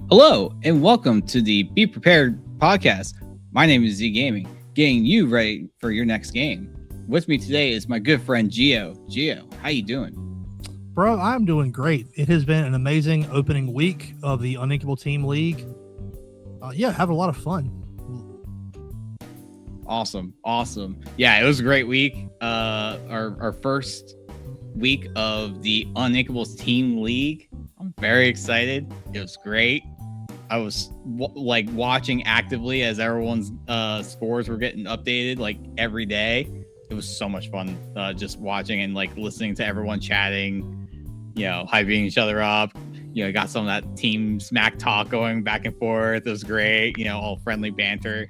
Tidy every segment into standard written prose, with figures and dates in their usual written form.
Hello, and welcome to the Be Prepared podcast. My name is ZeGaming, getting you ready for your next game. With me today is my good friend Geo. Geo, how you doing? Bro, I'm doing great. It has been an amazing opening week of the Uninkables Team League. Having a lot of fun. Awesome. Yeah, it was a great week. Our first week of the Uninkables Team League. I'm very excited. It was great. I was watching actively as everyone's scores were getting updated like every day. It was so much fun just watching and like listening to everyone chatting, hyping each other up. Got some of that team smack talk going back and forth. It was great. All friendly banter.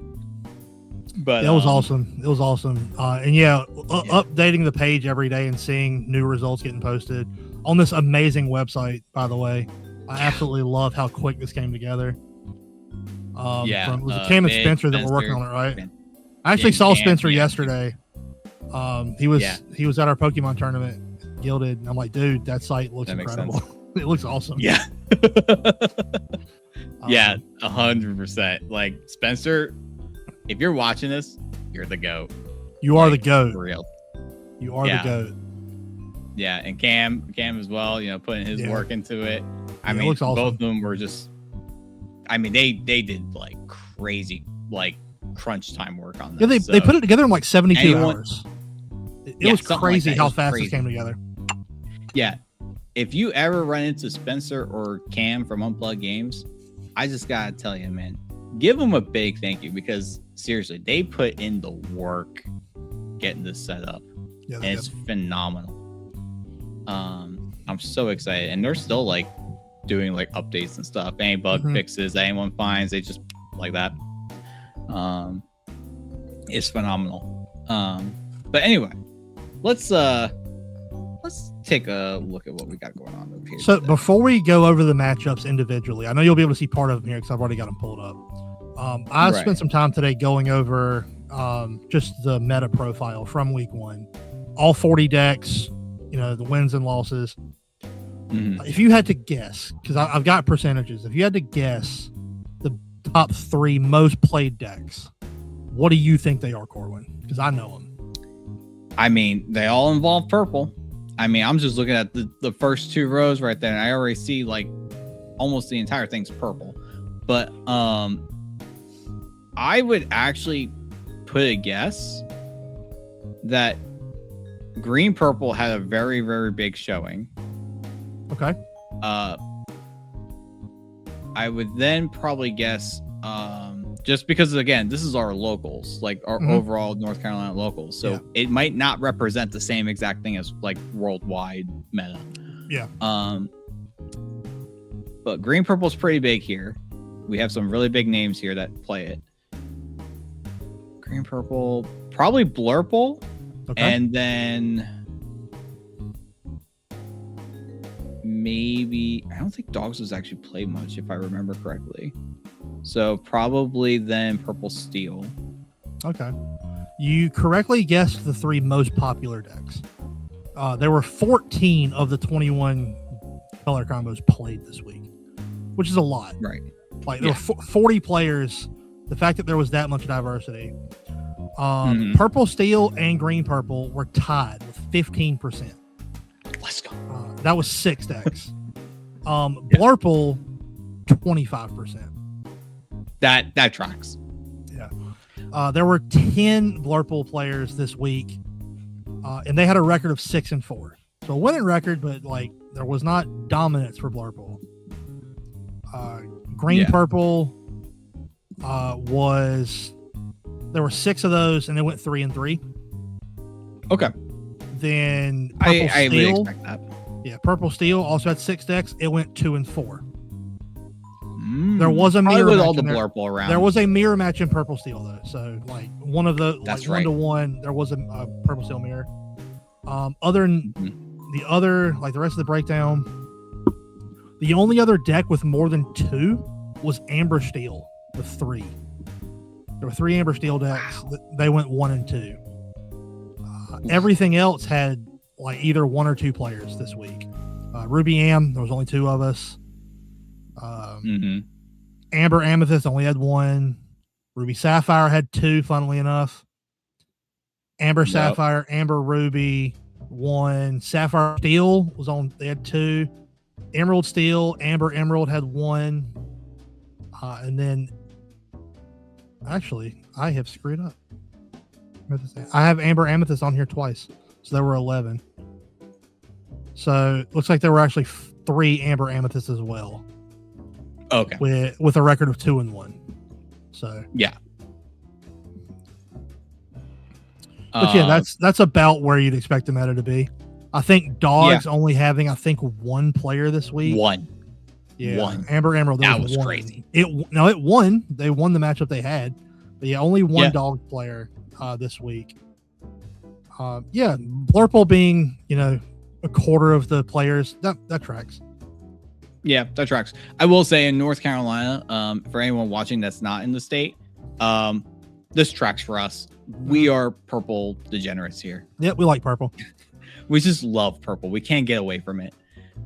But it was awesome. It was awesome. Updating the page every day and seeing new results getting posted on this amazing website, by the way. I absolutely love how quick this came together. Was it Cam and Spencer that were working on it, right? I actually saw Spencer yesterday. He was at our Pokemon tournament, Gilded. And I'm like, dude, that site looks incredible. It looks awesome. Yeah. 100%. Like, Spencer, if you're watching this, you're the GOAT. You are the GOAT. For real. You are the GOAT. Yeah, and Cam as well, putting his work into it. I mean, it looks awesome. Both of them were just, they did like crazy, like crunch time work on this. Yeah, they put it together in like 72 hours. It was crazy how fast it came together. Yeah. If you ever run into Spencer or Cam from Unplugged Games, I just got to tell you, man, give them a big thank you because seriously, they put in the work getting this set up. Yeah, and it's phenomenal. I'm so excited, and they're still like doing like updates and stuff. Any bug fixes that anyone finds, they just like that. It's phenomenal. But anyway, let's take a look at what we got going on over here. So before we go over the matchups individually, I know you'll be able to see part of them here because I've already got them pulled up. I spent some time today going over just the meta profile from week 1, all 40 decks, the wins and losses. If you had to guess, because I've got percentages, if you had to guess the top 3 most played decks, what do you think they are, Corwin? Because I know them. I mean, they all involve purple. I mean, I'm just looking at the first 2 rows right there, and I already see like almost the entire thing's purple. But I would actually put a guess that green purple had a very, very big showing. Okay. I would then probably guess just because again, this is our locals, like our overall North Carolina locals. So it might not represent the same exact thing as like worldwide meta. Yeah. But green purple is pretty big here. We have some really big names here that play it. Green purple, probably Blurple. Okay. And then maybe, I don't think Dogs was actually played much, if I remember correctly. So probably then Purple Steel. Okay. You correctly guessed the 3 most popular decks. There were 14 of the 21 color combos played this week, which is a lot. Right. Like there were 40 players. The fact that there was that much diversity. Purple Steel and Green Purple were tied with 15%. Let's go. That was 6 decks. Blurple, 25%. That tracks. Yeah. There were 10 Blurple players this week, and they had a record of 6-4. So a winning record, but like there was not dominance for Blurple. Green Purple there were 6 of those, and they went 3-3. Okay. Then Purple I Steel, really expect that. Yeah, Purple Steel also had 6 decks. It went 2-4. There was a mirror with match all the in there. Blurple around. There was a mirror match in Purple Steel though, so like one of the That's like right. 1-to-1. There was a Purple Steel mirror. Other than the other, like the rest of the breakdown, the only other deck with more than 2 was Amber Steel with 3. There were 3 Amber Steel decks. Wow. They went 1 and 2. Everything else had like either 1 or 2 players this week. Ruby Am, there was only 2 of us. Amber Amethyst only had 1. Ruby Sapphire had 2, funnily enough. Amber Sapphire, Amber Ruby 1. Sapphire Steel was on, they had 2. Emerald Steel, Amber Emerald had 1. And then, actually, I have screwed up. I have Amber Amethyst on here twice. So there were 11. So looks like there were actually 3 Amber Amethysts as well. Okay. With a record of 2-1. So yeah. But yeah, that's about where you'd expect the meta to be. I think Dogs only having 1 player this week. 1. Yeah. 1. Amber Emerald. That was crazy. It won. They won the matchup they had. But yeah, only 1 dog player this week. Blurple being, a quarter of the players, that tracks. Yeah, that tracks. I will say in North Carolina, for anyone watching that's not in the state, this tracks for us. We are purple degenerates here. Yeah, we like purple. We just love purple. We can't get away from it.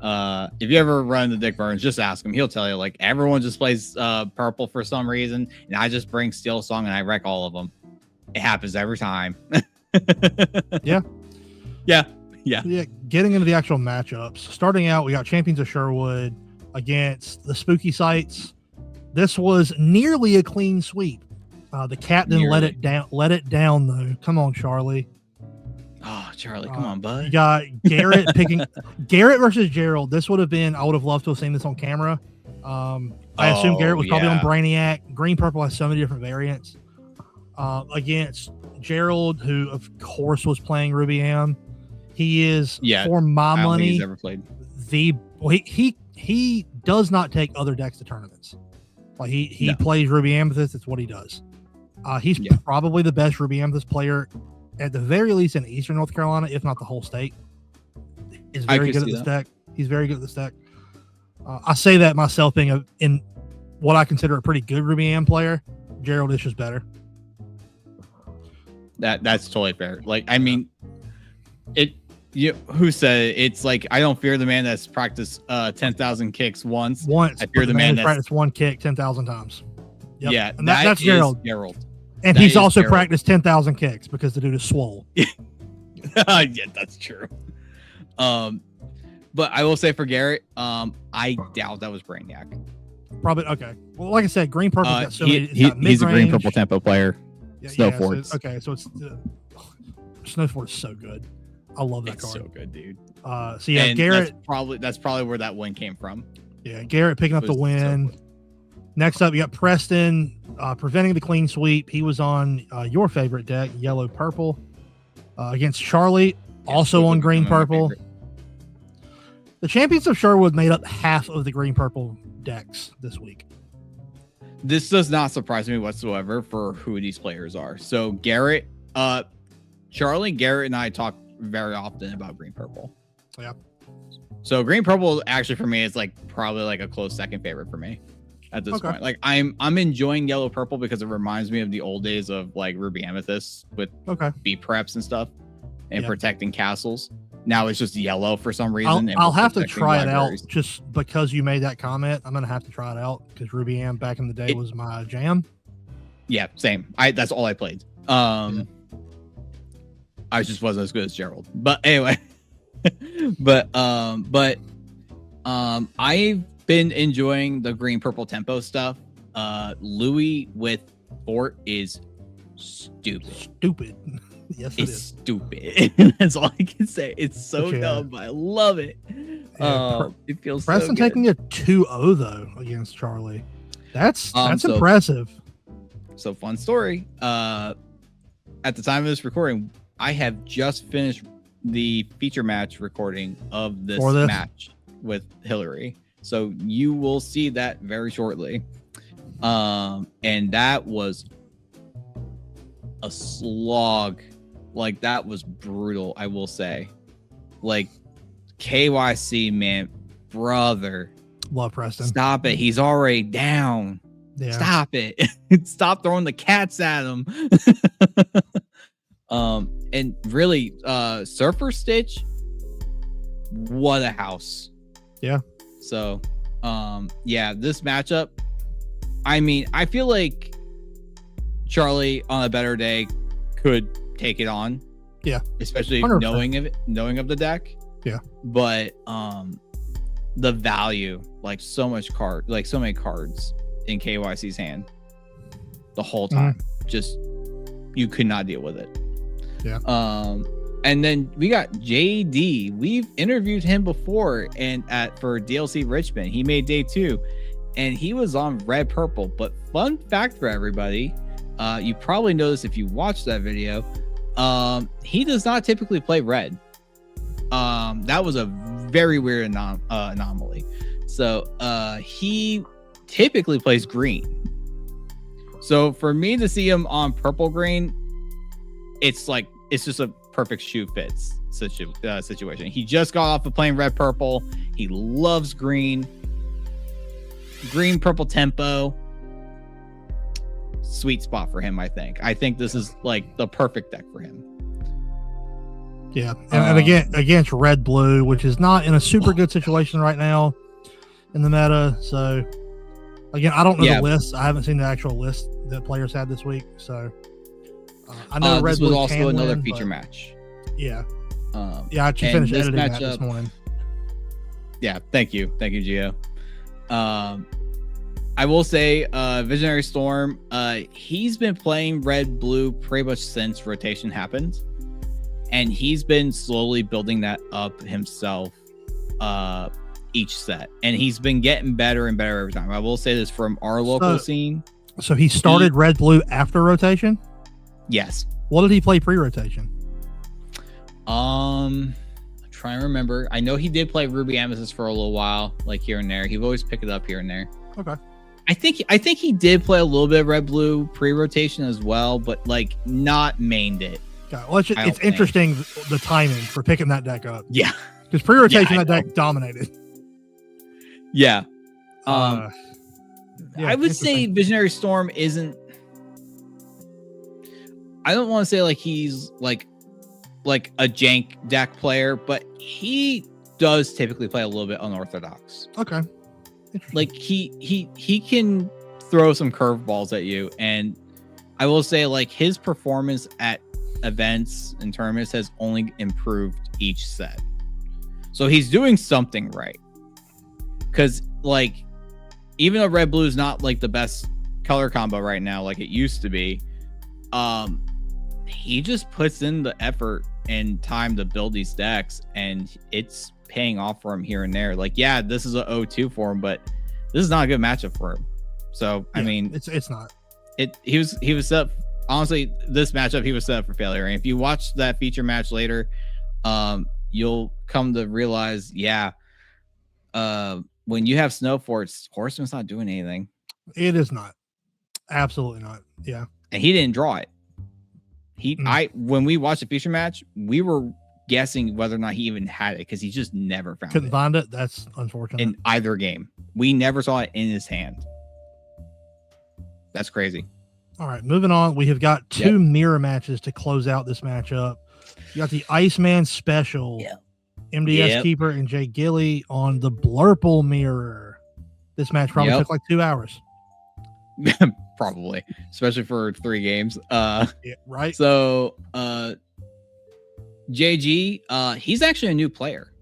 If you ever run into Dick Burns, just ask him. He'll tell you, like, everyone just plays purple for some reason, and I just bring Steel Song and I wreck all of them. It happens every time. Yeah. Getting into the actual matchups. Starting out, we got Champions of Sherwood against the Spooky Sites. This was nearly a clean sweep. The captain let it down though. Come on, Charlie. Oh, Charlie, come on, bud. You got Garrett picking Garrett versus Gerald. This would have been, I would have loved to have seen this on camera. I assume Garrett was probably on Brainiac. Green Purple has so many different variants. Against Gerald, who of course was playing Ruby Am. He is, for my money, he's ever played. He does not take other decks to tournaments. Like he plays Ruby Amethyst. It's what he does. He's probably the best Ruby Amethyst player, at the very least in Eastern North Carolina, if not the whole state. Is very good at this deck. He's very good at this deck. I say that myself being in what I consider a pretty good Ruby Am player. Gerald is just better. That's totally fair. Like, I mean, who said it? It's like, I don't fear the man that's practiced 10,000 kicks once. I fear the man that's practiced 1 kick 10,000 times. Yep. Yeah, and that's Gerald. And he's also practiced 10,000 kicks because the dude is swole. Yeah, that's true. But I will say for Garrett, I doubt that was Brainiac. Probably okay. Well, like I said, Green Purple got so many. He's a Green Purple tempo player. Snowforts. So it's Snowfort is so good. I love that card. So good, dude. And Garrett. That's probably where that win came from. Yeah, Garrett picking up the win. Next up, you got Preston preventing the clean sweep. He was on your favorite deck, Yellow Purple, against Charlie, also on Green Purple. The Champions of Sherwood made up half of the Green Purple decks this week. This does not surprise me whatsoever for who these players are. So Garrett, Charlie, Garrett, and I talk very often about Green Purple. Yeah. So Green Purple actually for me is like probably like a close second favorite for me at this point. Like I'm enjoying Yellow Purple because it reminds me of the old days of like Ruby Amethyst with beat preps and stuff and protecting castles. Now it's just yellow for some reason. I'll have to try it out just because you made that comment. I'm gonna have to try it out because Ruby Am back in the day was my jam. Yeah, same. That's all I played. I just wasn't as good as Gerald. But anyway, I've been enjoying the Green Purple tempo stuff. Louis with Fort is stupid. Yes, it's stupid. That's all I can say. It's so dumb, but I love it. It feels Preston so good. taking a 2-0 though against Charlie. That's impressive. So fun story. At the time of this recording, I have just finished the feature match recording of this match with Hillary. So you will see that very shortly. And that was a slog. Like, that was brutal, I will say. Like, KYC, man, brother. Love Preston. Stop it. He's already down. Yeah. Stop it. Stop throwing the cats at him. And really, Surfer Stitch, what a house. Yeah. So, this matchup, I mean, I feel like Charlie on a better day could take it on. Yeah. Especially 100%. knowing of the deck. Yeah. But the value, like so many cards in KYC's hand the whole time. Just you could not deal with it. Yeah. And then we got JD. We've interviewed him before for DLC Richmond. He made day 2 and he was on red purple. But fun fact for everybody, you probably noticed if you watched that video, he does not typically play red. That was a very weird anomaly. So he typically plays green. So for me to see him on purple green, it's just a perfect shoe fits situation. He just got off of playing red purple. He loves green purple tempo. Sweet spot for him. I think this is like the perfect deck for him. Yeah, and again against red blue, which is not in a super good situation right now in the meta. So again, I don't know the list. I haven't seen the actual list that players had this week. So I know red this blue was also another win, feature match. Yeah, I actually finished editing that this morning. Yeah, thank you, Geo. I will say, Visionary Storm, he's been playing red blue pretty much since rotation happened. And he's been slowly building that up himself each set. And he's been getting better and better every time. I will say this from our local scene. So he started red blue after rotation? Yes. What did he play pre-rotation? I'm trying to remember. I know he did play Ruby Amethyst for a little while, like here and there. He would always pick it up here and there. Okay. I think he did play a little bit of red blue pre-rotation as well, but like not mained it. Well, it's interesting the timing for picking that deck up. Yeah, because pre-rotation that deck dominated. Yeah. I would say Visionary Storm isn't. I don't want to say like he's like a jank deck player, but he does typically play a little bit unorthodox. Okay. Like he can throw some curveballs at you, and I will say like his performance at events and tournaments has only improved each set. So he's doing something right. Because like even though red blue is not like the best color combo right now like it used to be, he just puts in the effort and time to build these decks, and it's paying off for him here and there. Like, yeah, this is a 0-2 for him, but this is not a good matchup for him. So I mean, it's not. He was set up. Honestly, this matchup he was set up for failure. And if you watch that feature match later, you'll come to realize, when you have Snow Forts, Horseman's not doing anything. It is not. Absolutely not. Yeah. And he didn't draw it. When we watched the feature match, we were guessing whether or not he even had it because he just never couldn't find it. That's unfortunate. In either game, we never saw it in his hand. That's crazy. All right, moving on. We have got two mirror matches to close out this matchup. You got the Iceman Special, MDS Keeper and Jay Gilly on the Blurple mirror. This match probably took like 2 hours. Probably, especially for 3 games. Right. So, JG, he's actually a new player.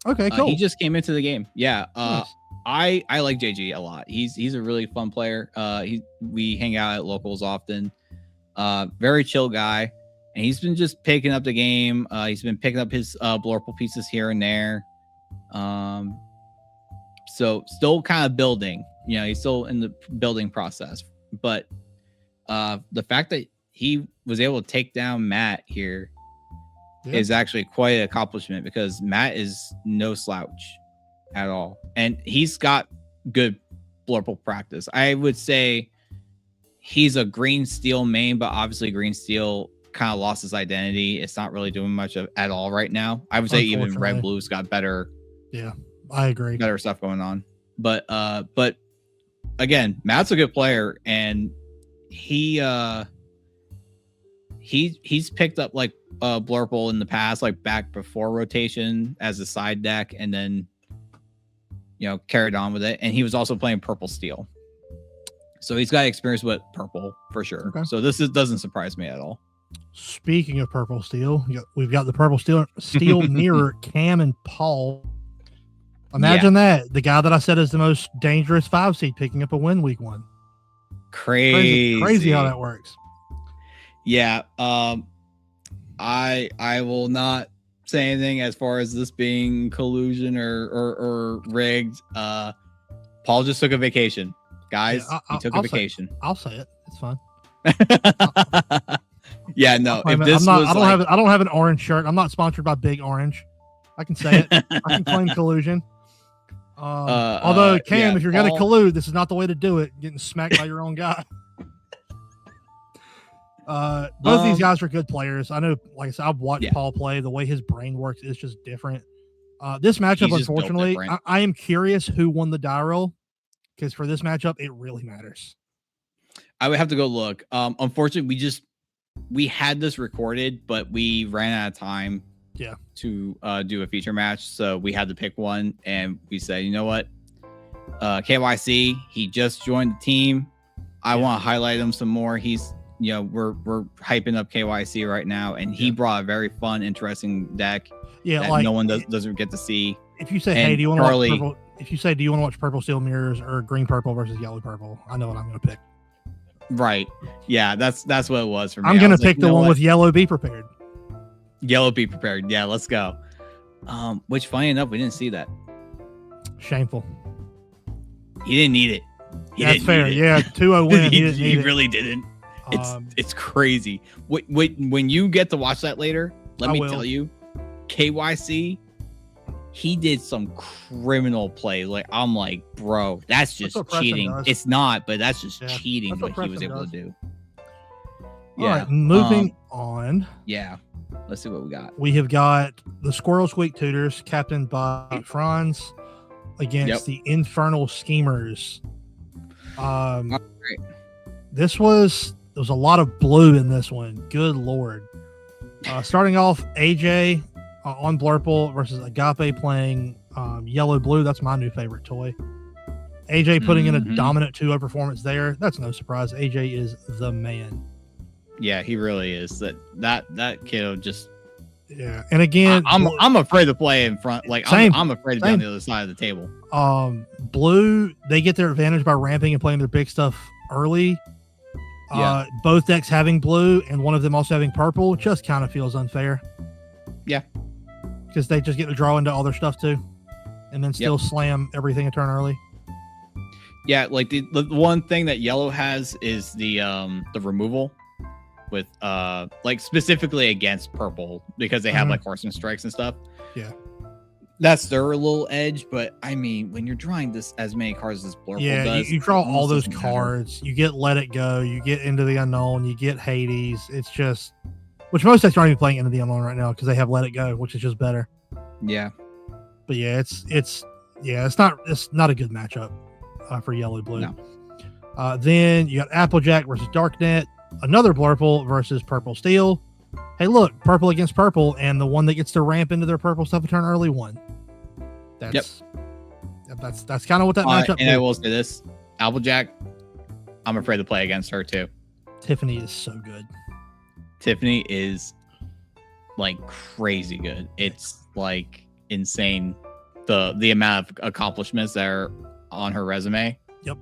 Okay, cool. He just came into the game. Yeah. Nice. I like JG a lot. He's a really fun player. We hang out at locals often. Very chill guy, and he's been just picking up the game. He's been picking up his Blurple pieces here and there. So still kind of building. You know, he's still in the building process. But the fact that he was able to take down Matt here is actually quite an accomplishment, because Matt is no slouch at all, and he's got good Blurple practice. I would say he's a green steel main, but obviously green steel kind of lost his identity. It's not really doing much at all right now. I would say even red blue's got better. Yeah, I agree. Better stuff going on. But again, Matt's a good player, and he's picked up like Blurple in the past, like back before rotation as a side deck, and then carried on with it. And he was also playing purple steel. So he's got experience with purple for sure. Okay. So this doesn't surprise me at all. Speaking of purple steel, we've got the purple steel mirror, Cam and Paul. Imagine that. The guy that I said is the most dangerous 5 seed picking up a win week 1. Crazy how that works. Yeah. I will not say anything as far as this being collusion or rigged. Paul just took a vacation. Guys, he took a vacation. I'll say it. It's fine. Yeah, no. I don't have an orange shirt. I'm not sponsored by Big Orange. I can say it. I can claim collusion. Although Cam, if you're going to collude, this is not the way to do it. Getting smacked by your own guy. Both of these guys are good players. I know, like I said, I've watched Paul play. The way his brain works is just different. This matchup, unfortunately, I am curious who won the die roll, because for this matchup, it really matters. I would have to go look. Unfortunately, we had this recorded, but we ran out of time. Yeah. To do a feature match, so we had to pick one, and we said, you know what, KYC, he just joined the team. I want to highlight him some more. He's, we're hyping up KYC right now, and he brought a very fun, interesting deck. Yeah, that like no one doesn't get to see. If you say, hey, do you want to watch purple? If you say, do you want to watch purple steel mirrors or green purple versus yellow purple? I know what I'm going to pick. Right. Yeah, that's what it was for me. I'm going to pick the one with yellow. Be prepared. Yellow, be prepared. Yeah, let's go. Which, funny enough, we didn't see that. Shameful. He didn't need it. That's fair. Yeah, 2-0 win. He really didn't. It's crazy. When you get to watch that later, let me tell you, KYC, he did some criminal plays. Like, I'm like, bro, that's just cheating. It's not, but that's just cheating what he was able to do. All right, moving on. Yeah. Let's see what we got. We have got the Squirrel Squeak Tutors, captained by Franz, against the Infernal Schemers. There was a lot of blue in this one. Good Lord. Starting off, AJ on Blurple versus Agape playing yellow blue. That's my new favorite toy. AJ putting in a dominant 2-0 performance there. That's no surprise. AJ is the man. Yeah, he really is. That kiddo just. Yeah, and again, I'm afraid to play in front. Like, I'm afraid to be on the other side of the table. Blue, they get their advantage by ramping and playing their big stuff early. Both decks having blue and one of them also having purple just kind of feels unfair. Yeah, because they just get to draw into all their stuff too, and then still slam everything a turn early. Yeah, like the one thing that yellow has is the removal. With like specifically against purple, because they have like horseman strikes and stuff. Yeah, that's their little edge. But I mean, when you're drawing this as many cards as Blurple does, you draw all those cards. You get Let It Go, you get Into the Unknown, you get Hades. It's just, which most decks aren't even playing Into the Unknown right now because they have Let It Go, which is just better. Yeah, but yeah, it's not a good matchup for yellow blue. No. Then you got Applejack versus Darknet. Another Blurple versus Purple Steel. Hey, look, purple against purple, and the one that gets to ramp into their purple stuff a turn early won. That's kind of what that matchup is. And I will say this, Applejack, I'm afraid to play against her too. Tiffany is so good. Tiffany is like crazy good. It's like insane the amount of accomplishments that are on her resume. Yep.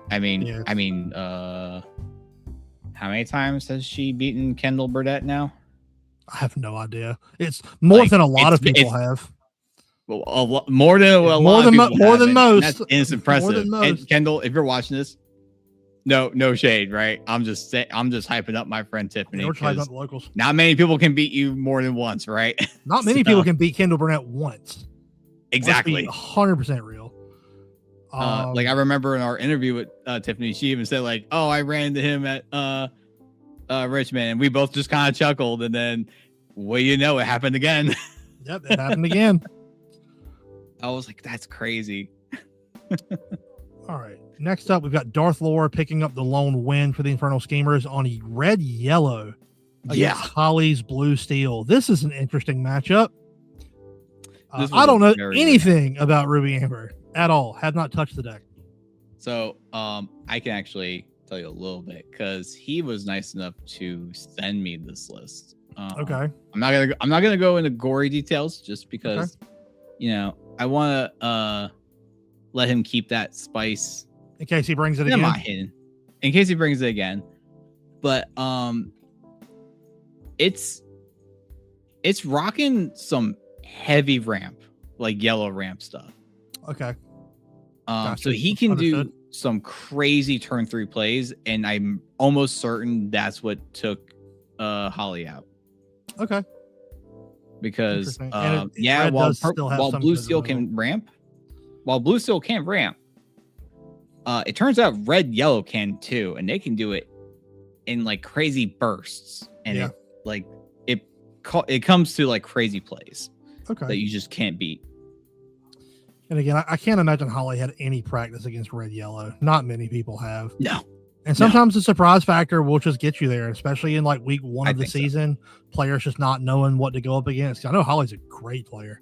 I mean, how many times has she beaten Kendall Burdett now? I have no idea. It's more than a lot of people have. Well, more than most. It's impressive. And Kendall, if you're watching this, no shade, right? I'm just hyping up my friend Tiffany. We're hyping up the locals. Not many people can beat you more than once, right? Not many people can beat Kendall Burnett once. Exactly. 100% real. Like I remember in our interview with Tiffany, she even said like, "Oh, I ran into him at Richmond," and we both just kind of chuckled. And then, well, it happened again. Yep, it happened again. I was like, "That's crazy." All right. Next up, we've got Darth Lore picking up the lone win for the Infernal Schemers on a red yellow against Holly's blue steel. This is an interesting matchup. I don't know anything about Ruby Amber at all. Have not touched the deck. So I can actually tell you a little bit because he was nice enough to send me this list. Okay. I'm not gonna go into gory details just because I want to let him keep that spice in case he brings it again. Hidden. In case he brings it again. But it's rocking some heavy ramp, like yellow ramp stuff. Okay. Gotcha. So he can do some crazy turn 3 plays, and I'm almost certain that's what took Holly out. Okay. Because while Blue Steel can ramp, it turns out Red Yellow can too, and they can do it in like crazy bursts, and it comes to like crazy plays that you just can't beat. And again, I can't imagine Holly had any practice against Red Yellow. Not many people have. No. And sometimes the surprise factor will just get you there, especially in like week 1 of the season. Players just not knowing what to go up against. I know Holly's a great player.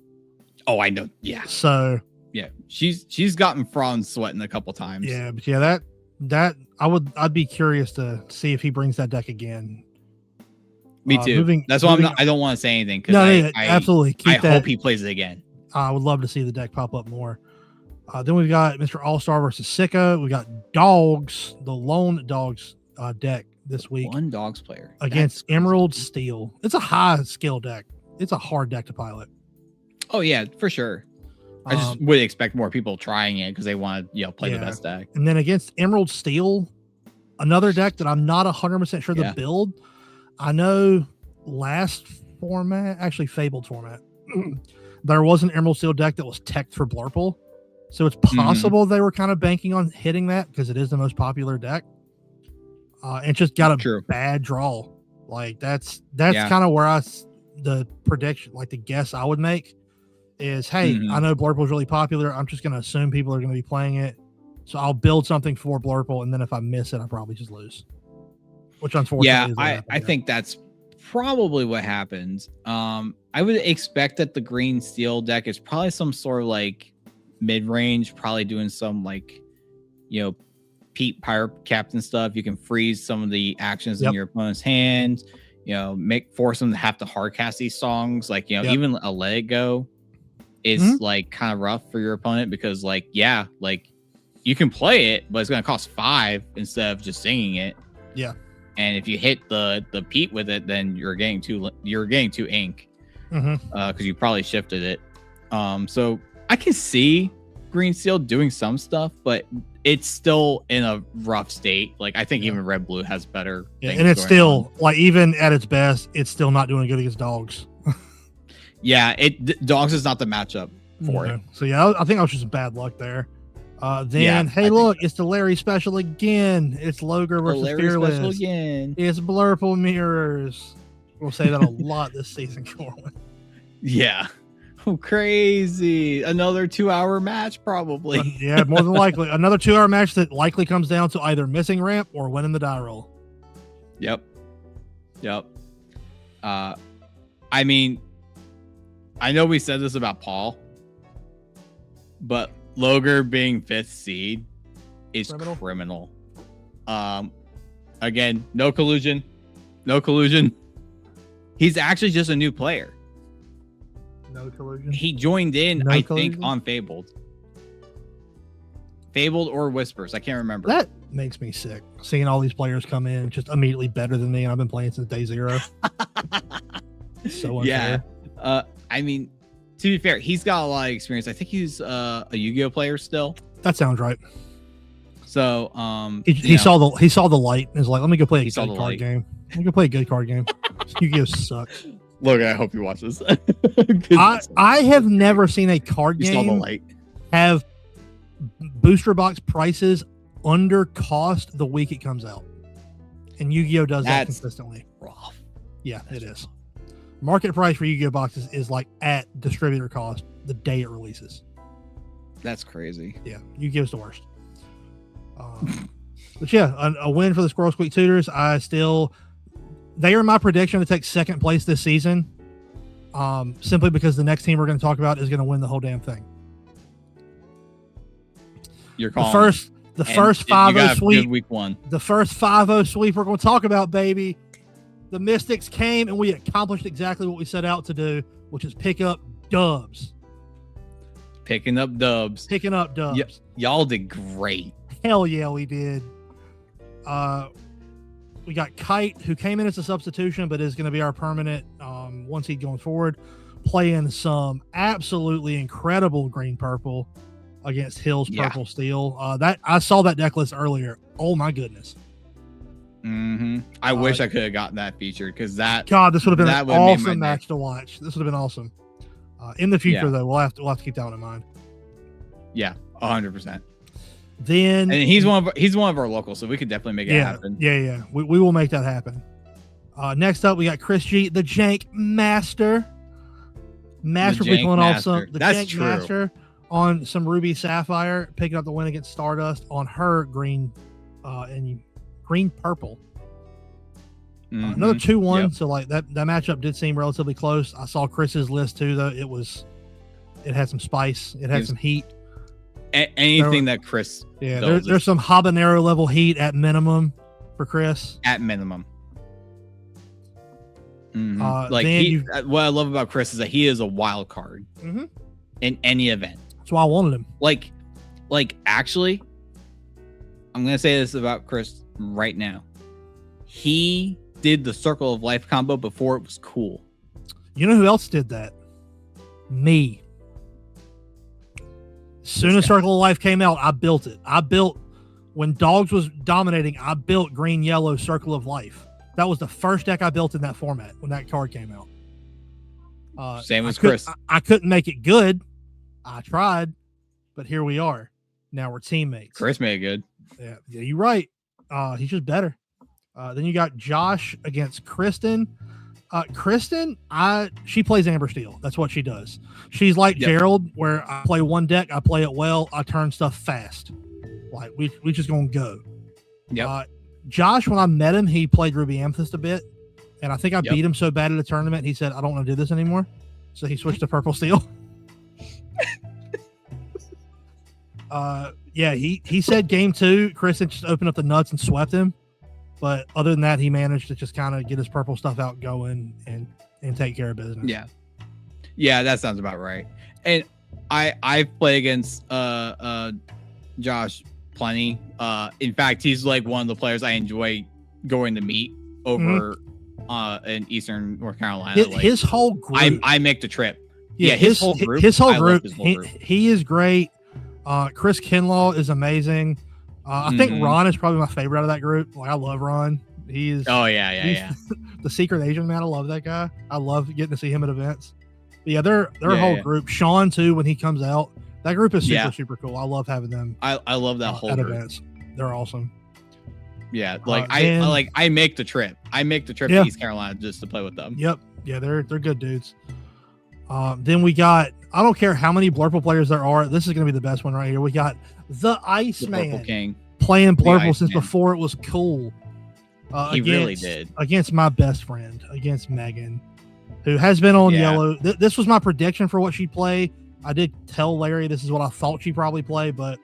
Oh, I know. Yeah. So yeah, she's gotten Franz sweating a couple times. Yeah, but yeah, that I'd be curious to see if he brings that deck again. Me too. That's why I don't want to say anything. No, absolutely. I hope he plays it again. I would love to see the deck pop up more. Then we've got Mr. All-Star versus Sicko. We got Dogs, the Lone Dogs deck this week. One Dogs player against Emerald Steel. It's a high skill deck. It's a hard deck to pilot. Oh yeah, for sure. I just would expect more people trying it because they want to play the best deck. And then against Emerald Steel, another deck that I'm not 100% sure the build. I know last format, actually Fabled format, there was an Emerald Steel deck that was teched for Blurple. So it's possible they were kind of banking on hitting that because it is the most popular deck. It just got a bad draw. Like that's kind of where the prediction, like the guess I would make is, hey, I know Blurple's really popular. I'm just going to assume people are going to be playing it. So I'll build something for Blurple. And then if I miss it, I'll probably just lose. Which unfortunately is I think that's probably what happens. I would expect that the green steel deck is probably some sort of like mid-range, probably doing some like Pete Pirate Captain stuff. You can freeze some of the actions in your opponent's hand, force them to have to hard cast these songs. Like, even a Let It Go is like kind of rough for your opponent because you can play it, but it's going to cost 5 instead of just singing it. Yeah. And if you hit the Pete with it, then you're getting 2 ink because you probably shifted it. So I can see Green Steel doing some stuff, but it's still in a rough state. Like I think even Red Blue has better. And it's still like even at its best, it's still not doing good against Dogs. Dogs is not the matchup for it. So I think I was just bad luck there. Look, it's the Larry special again. It's Logar versus Fearless. It's Blurple Mirrors. We'll say that a lot this season, Corwin. Yeah. Oh, crazy. Another 2-hour match, probably. More than likely. Another 2-hour match that likely comes down to either missing ramp or winning the die roll. Yep. I mean, I know we said this about Paul, but Logar being 5th seed is criminal. Again, no collusion. He's actually just a new player. No collusion. He joined in, think, on Fabled or Whispers. I can't remember. That makes me sick. Seeing all these players come in just immediately better than me, and I've been playing since day 0. So unfair. Yeah. I mean, to be fair, he's got a lot of experience. I think he's a Yu-Gi-Oh player still. That sounds right. So he saw the light and was like, let me go play a good card game. Let me go play a good card game. Yu-Gi-Oh sucks. Look, I hope you watch this. I have never seen a card game have booster box prices under cost the week it comes out. And Yu-Gi-Oh does that consistently. Rough. Yeah, it is. Market price for Yu-Gi-Oh boxes is like at distributor cost the day it releases. That's crazy. Yeah, Yu-Gi-Oh's the worst. But yeah, a win for the Squirrel Squeak Tutors. They are my prediction to take 2nd place this season. Simply because the next team we're going to talk about is going to win the whole damn thing. You're calling The first 5-0 sweep. Week 1. The first 5-0 sweep we're going to talk about, baby. The Mystics came and we accomplished exactly what we set out to do, which is pick up dubs. Picking up dubs. Y'all did great. Hell yeah, we did. We got Kite, who came in as a substitution, but is going to be our permanent one seed going forward, playing some absolutely incredible green purple against Hill's purple steel. That I saw that deck list earlier. Oh my goodness. I wish I could have gotten that featured because this would have been an awesome match to watch. This would have been awesome. In the future, though, we'll have to keep that one in mind. Yeah, 100%. Then and he's one of our locals, so we could definitely make it happen. Yeah. We will make that happen. Next up, we got Chris G, the Jank Master. Pulling off some the That's Jank true. Master on some Ruby Sapphire, picking up the win against Stardust on her green and green purple. Another 2-1. Yep. So like that matchup did seem relatively close. I saw Chris's list too, though. It had some spice. It had some heat. Anything that Chris. Yeah, there's some habanero level heat at minimum for Chris. At minimum. What I love about Chris is that he is a wild card in any event. That's why I wanted him. Like actually, I'm gonna say this about Chris right now. He did the Circle of Life combo before it was cool. You know who else did that? Me. As soon as Circle of Life came out, I built it. When Dogs was dominating, I built green yellow Circle of Life. That was the first deck I built in that format when that card came out. Same as Chris. I couldn't make it good. I tried, but here we are. Now we're teammates. Chris made it good. Yeah, you're right. He's just better. Then you got Josh against Kristen. Kristen, she plays Amber Steel. That's what she does. She's like Gerald, where I play one deck, I play it well, I turn stuff fast. Like we just gonna go. Yep. Josh, when I met him, he played Ruby Amethyst a bit, and I think I beat him so bad at a tournament, he said, I don't want to do this anymore. So he switched to Purple Steel. He said game 2, Kristen just opened up the nuts and swept him. But other than that, he managed to just kind of get his purple stuff out going and take care of business. Yeah, that sounds about right. And I play against Josh plenty. In fact, he's like one of the players I enjoy going to meet over in Eastern North Carolina. His whole group. I make the trip. His whole group. He is great. Chris Kinlaw is amazing. I think Ron is probably my favorite out of that group. Like I love Ron. He's the secret Asian man. I love that guy. I love getting to see him at events. But yeah, their whole group. Sean too, when he comes out, that group is super cool. I love having them. I love that whole at group. Events. They're awesome. Yeah, I make the trip. I make the trip to East Carolina just to play with them. Yep. Yeah, they're good dudes. Then we got, I don't care how many Blurple players there are. This is going to be the best one right here. We got the Iceman King playing Blurple since before it was cool. He really did. Against my best friend, against Megan, who has been on yellow. This was my prediction for what she'd play. I did tell Larry this is what I thought she'd probably play, but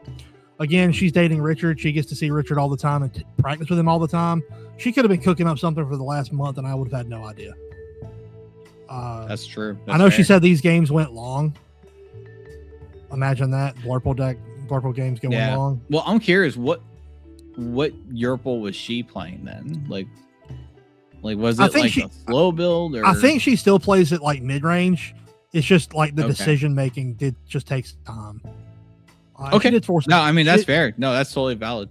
again, she's dating Richard. She gets to see Richard all the time and practice with him all the time. She could have been cooking up something for the last month, and I would have had no idea. That's true. I know she said these games went long. Imagine that Blurple games going long. Well, I'm curious what Yerple was she playing then? Like was it like a slow build? Or? I think she still plays it like mid range. It's just like the decision making just takes time. Okay. That's fair. No, that's totally valid.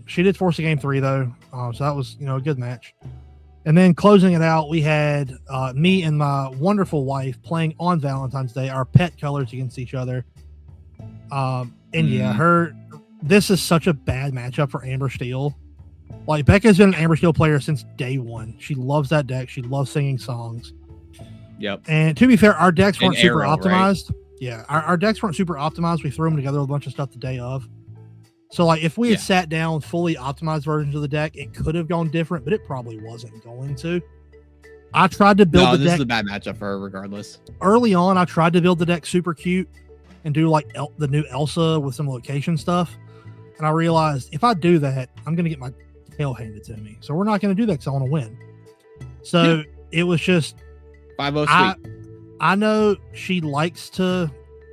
She did force a game 3 though, so that was a good match. And then closing it out, we had me and my wonderful wife playing on Valentine's Day, our pet colors against each other. This is such a bad matchup for Amber Steel. Like Becca's been an Amber Steel player since day one. She loves that deck. She loves singing songs. Yep. And to be fair, our decks weren't super Arrow, optimized. Right? Yeah, our decks weren't super optimized. We threw them together with a bunch of stuff the day of. So, like, if we had sat down fully optimized versions of the deck, it could have gone different, but it probably wasn't going to. I tried to build the deck. This is a bad matchup for her, regardless. Early on, I tried to build the deck super cute and do, like, the new Elsa with some location stuff. And I realized if I do that, I'm going to get my tail handed to me. So we're not going to do that because I want to win. So it was just 5-0 sweep. I know she likes to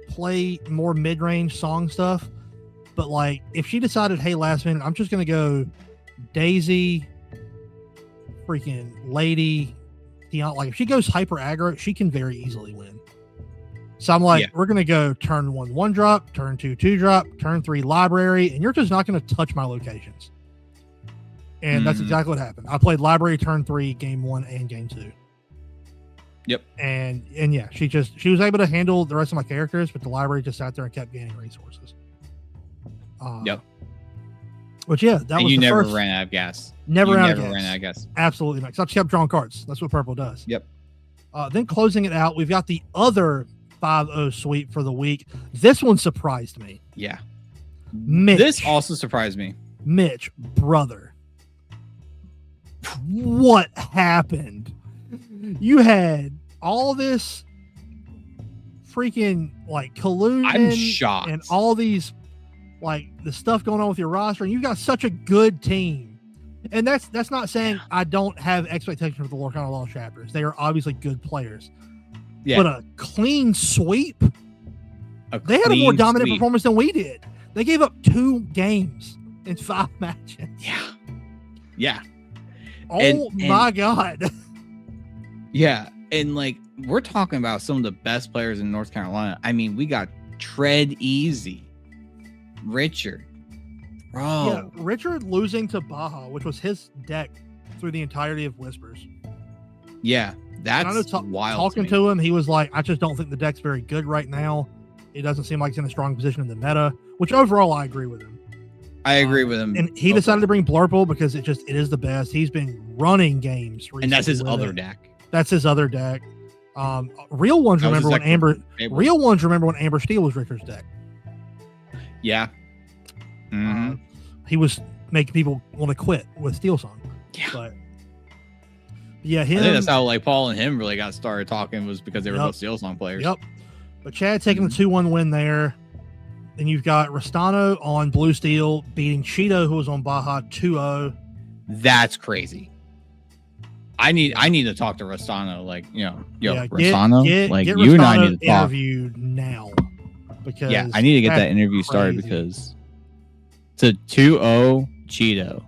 play more mid-range song stuff, but like if she decided, hey, last minute, I'm just going to go Daisy, freaking Lady, like if she goes hyper aggro, she can very easily win. So I'm like, we're going to go turn 1 drop, turn 2 drop, turn 3 library, and you're just not going to touch my locations. And that's exactly what happened. I played library turn 3, game 1 and game 2. Yep. And yeah, she was able to handle the rest of my characters, but the library just sat there and kept gaining resources. Yep. Which that and was you the never first, ran out of gas. Never ran out of gas. Absolutely not. Because I just kept drawing cards. That's what purple does. Yep. Then closing it out, we've got the other 5-0 sweep for the week. This one surprised me. Yeah. Mitch, this also surprised me. Mitch, brother. What happened? You had all this freaking like collusion. I'm shocked. And all these like the stuff going on with your roster, and you've got such a good team. And that's not saying I don't have expectations for the Lorcana Law chapters. They are obviously good players. Yeah. But a clean sweep. They had a more dominant performance than we did. They gave up 2 games in 5 matches. Yeah. Yeah. Oh my God. Yeah. And like we're talking about some of the best players in North Carolina. I mean, we got Tread Easy, Richard. Bro. Yeah, Richard losing to Baja, which was his deck through the entirety of Whispers. Yeah, that's wild. Talking to him, he was like, I just don't think the deck's very good right now. It doesn't seem like it's in a strong position in the meta, which overall I agree with him. I agree with him. And he decided to bring Blurple because it is the best. He's been running games recently. And that's his other deck. That's his other deck. Real ones remember when Amber Steel was Richard's deck. Yeah. Mm-hmm. He was making people want to quit with Steel Song. Yeah. But yeah, I think that's how like Paul and him really got started talking, was because they were both Steel Song players. Yep. But Chad taking the 2-1 win there. Then you've got Rastano on Blue Steel beating Cheeto, who was on Baja 2-0. That's crazy. I need to talk to Rastano. Like, Rastano, get you Rastano and I need to talk. Interviewed now, because I need to get that interview started, because to 2-0 Cheeto,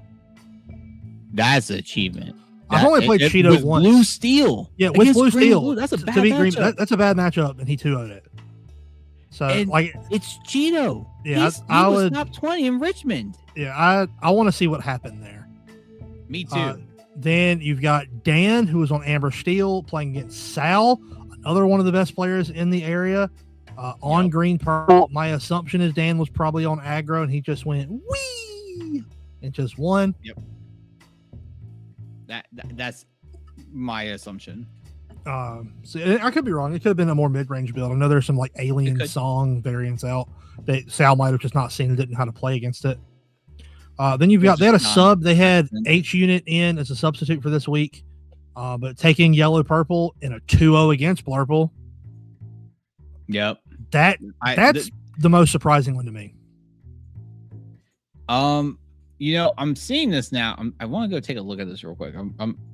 that's an achievement. I've only played Cheeto once. Blue Steel. Yeah, with Blue Steel. That's a bad matchup. That's a bad matchup, and he 2-0'd it. So, it's Cheeto. Yeah, I was top 20 in Richmond. Yeah, I want to see what happened there. Me too. Then you've got Dan, who was on Amber Steel, playing against Sal, another one of the best players in the area, on Green Pearl. My assumption is Dan was probably on aggro, and he just went wee and just won. Yep. That's my assumption. So I could be wrong. It could have been a more mid-range build. I know there's some like alien song variants out that Sal might have just not seen and didn't know how to play against it. Then they had a sub. They had H Unit in as a substitute for this week, but taking Yellow Purple in a 2-0 against Blurple. Yep. That's the most surprising one to me. I'm seeing this now. I want to go take a look at this real quick.